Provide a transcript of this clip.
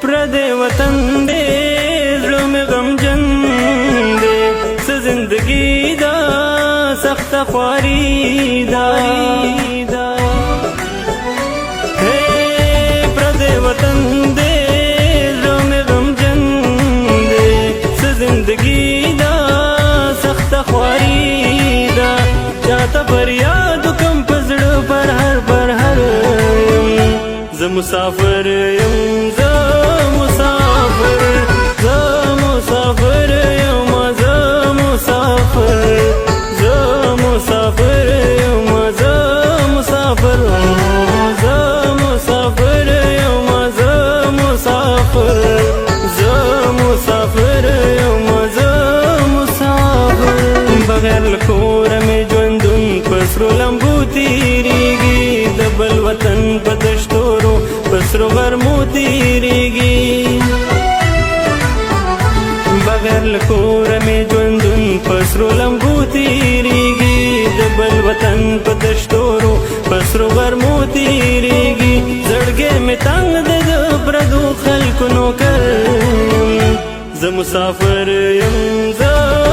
پردے وطن دے زړه مې غمجن دے څه زندگی دا سخت خواری دا پردے وطن دے زړه مې غمجن دے څه زندگی دا سخت خواری دا چاته فریاد کوم په زړه پر هر زه مسافر یم زه مسافر یم زه مسافر یم زه مسافر یم زه مسافر یم زه مسافر بغیر له کوره مې ژوندون په سرو لمبو تېرېږي د بل وطن په دشتورو په سرو غرمو تېرېږي بغیر له کوره مې ژوندون په سرو لمبو تېرېږي د بل وطن په دشتورو په سرو غرمو تېرېږي زړګی مې تنګ دی د پردو خلکو نوکر زه مسافر یم زه